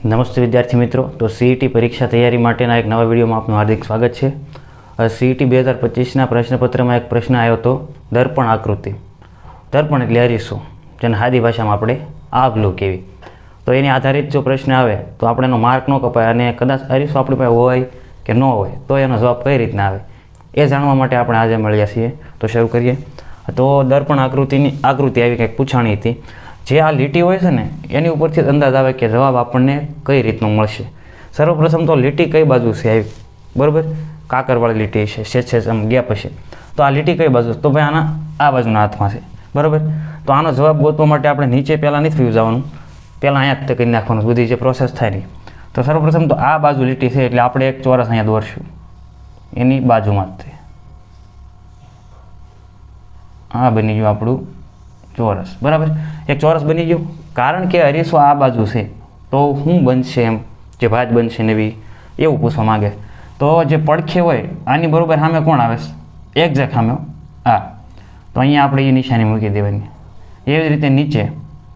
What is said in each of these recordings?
નમસ્તે વિદ્યાર્થી મિત્રો, તો સીઈટી પરીક્ષા તૈયારી માટેના એક નવા વિડીયોમાં આપનું હાર્દિક સ્વાગત છે. સીઈટી 2025ના પ્રશ્નપત્રમાં એક પ્રશ્ન આવ્યો હતો, દર્પણ આકૃતિ. દર્પણ એટલે અરીસો, જેને સાદી ભાષામાં આપણે આગલું કહેવી. તો એની આધારિત જો પ્રશ્ન આવે તો આપણે એનો માર્ક ન કપાય, અને કદાચ અરીસો આપણી પાસે હોય કે ન હોય તો એનો જવાબ કઈ રીતના આવે એ જાણવા માટે આપણે આજે મળ્યા છીએ. તો શરૂ કરીએ. તો દર્પણ આકૃતિ આવી કંઈક પૂછાણી હતી. જે આ લીટી હોય છે ને એની ઉપરથી અંદાજ આવે કે જવાબ આપણને કઈ રીતનો મળશે. સર્વપ્રથમ તો લીટી કઈ બાજુ છે આવી, બરાબર, કાકરવાળી લીટી છે આમ ગેપ હશે. તો આ લીટી કઈ બાજુ? તો ભાઈ આના આ બાજુના હાથમાં છે, બરાબર. તો આનો જવાબ ગોતવા માટે આપણે નીચે પહેલાં નથી વ્યૂ જવાનું, પહેલાં અહીંયા જ કરી નાખવાનું, બધી જે પ્રોસેસ થાય નહીં. તો સર્વપ્રથમ તો આ બાજુ લીટી છે એટલે આપણે એક ચોરસ અહીંયા દોરશું, એની બાજુમાં જ છે. આ બની ગયું આપણું ચોરસ, બરાબર. એક ચોરસ બની ગયું. કારણ કે અરીસો આ બાજુ છે તો શું બનશે, એમ જે ભાજ બનશે નવી એવું પૂછવા માંગે. તો જે પડખે હોય આની બરાબર સામે કોણ આવે? એક્ઝેક્ટ સામે આ. તો અહીંયા આપણે એ નિશાની મૂકી દેવાની. એવી રીતે નીચે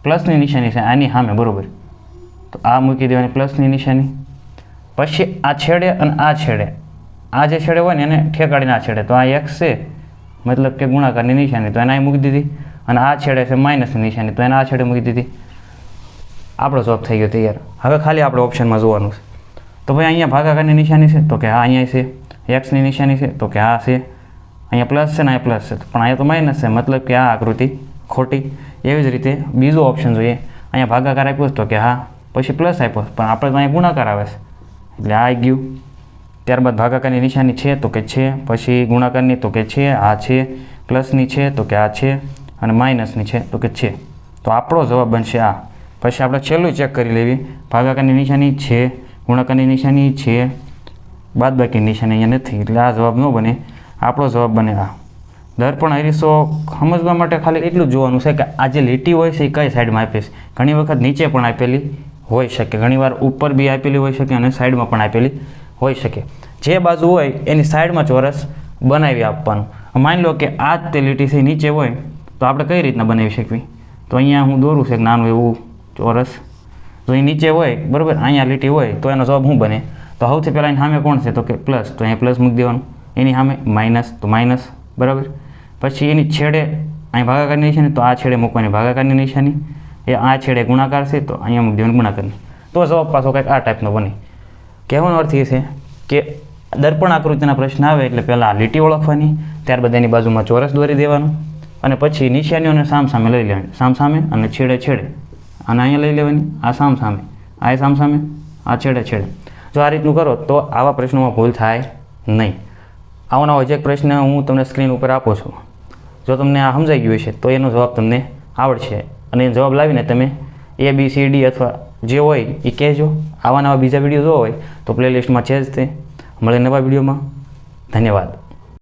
પ્લસની નિશાની છે આની સામે, બરાબર. તો આ મૂકી દેવાની પ્લસની નિશાની. પછી આ છેડે અને આ છેડે, આ જે છેડે હોય ને એને ઠેકાડીને આ છેડે, તો આ એક્સ છે મતલબ કે ગુણાકારની નિશાની, તો એને અહીં મૂકી દીધી. અને આ છેડે છે માઇનસની નિશાની, તો એને આ છેડે મૂકી દીધી. આપણો જવાબ થઈ ગયો તૈયાર. હવે ખાલી આપણે ઓપ્શનમાં જોવાનું છે. તો ભાઈ અહીંયા ભાગાકારની નિશાની છે, તો કે હા અહીંયા છે. એક્સની નિશાની છે, તો કે આ છે. અહીંયા પ્લસ છે ને અહીંયા પ્લસ છે, પણ અહીંયા તો માઇનસ છે, મતલબ કે આ આકૃતિ ખોટી. એવી જ રીતે બીજો ઓપ્શન જોઈએ. અહીંયા ભાગાકાર આપ્યો છે, તો કે હા. પછી પ્લસ આપ્યો, પણ આપણે તો અહીંયા ગુણાકાર આવે છે એટલે આ આવી ગયું. ત્યારબાદ ભાગાકારની નિશાની છે, તો કે છે. પછી ગુણાકારની, તો કે છે, આ છે. પ્લસની છે, તો કે આ છે. અને માઇનસની છે, તો કે છે. તો આપણો જવાબ બનશે આ. પછી આપણે છેલ્લું ચેક કરી લેવી. ભાગાકારની નિશાની છે, ગુણાકારની નિશાની છે, બાદબાકીની નિશાની અહીંયા નથી, એટલે આ જવાબ ન બને. આપણો જવાબ બને આ. દર્પણ અરીસો સમજવા માટે ખાલી એટલું જ જોવાનું છે કે આ જે લીટી હોય છે એ કઈ સાઈડમાં આપી છે. ઘણી વખત નીચે પણ આપેલી હોઈ શકે, ઘણીવાર ઉપર બી આપેલી હોઈ શકે અને સાઈડમાં પણ આપેલી હોઈ શકે. જે બાજુ હોય એની સાઈડમાં ચોરસ બનાવી આપવાનું. માની લો કે આ જ તે લીટી છે નીચે હોય તો આપણે કઈ રીતના બનાવી શકવી? તો અહીંયા હું દોરું છે નાનું એવું ચોરસ. તો એ નીચે હોય, બરાબર, અહીંયા લીટી હોય તો એનો જવાબ શું બને? તો સૌથી પહેલાં એની સામે કોણ છે? તો કે પ્લસ, તો અહીંયા પ્લસ મૂકી દેવાનું. એની સામે માઇનસ, તો માઇનસ, બરાબર. પછી એની છેડે અહીં ભાગાકારની નિશાની, તો આ છેડે મૂકવાની ભાગાકારની નિશાની. એ આ છેડે ગુણાકાર છે, તો અહીંયા મૂકી દેવાની ગુણાકારની. તો જવાબ પાછો કંઈક આ ટાઈપનો બને. કહેવાનો અર્થ એ છે કે દર્પણ આકૃતિના પ્રશ્ન આવે એટલે પહેલાં આ લીટી ઓળખવાની, ત્યારબાદ એની બાજુમાં ચોરસ દોરી દેવાનું, અને પછી નિશાનીઓને સામસામે લઈ લેવાની, સામસામે અને છેડે છેડે. અને અહીંયા લઈ લેવાની, આ સામસામે, આ સામસામે, આ છેડે છેડે. જો આ રીતનું કરો તો આવા પ્રશ્નોમાં ભૂલ થાય નહીં. આવો નવો જે પ્રશ્ન હું તમને સ્ક્રીન ઉપર આપું છું, જો તમને આ સમજાઈ ગયું છે તો એનો જવાબ તમને આવડશે. અને એ જવાબ લાવીને તમે ABCD અથવા જે હોય એ કહેજો. આવા નવા બીજા વિડીયો જોવા હોય તો પ્લેલિસ્ટમાં છે જ તે. મળે નવા વિડીયોમાં. ધન્યવાદ.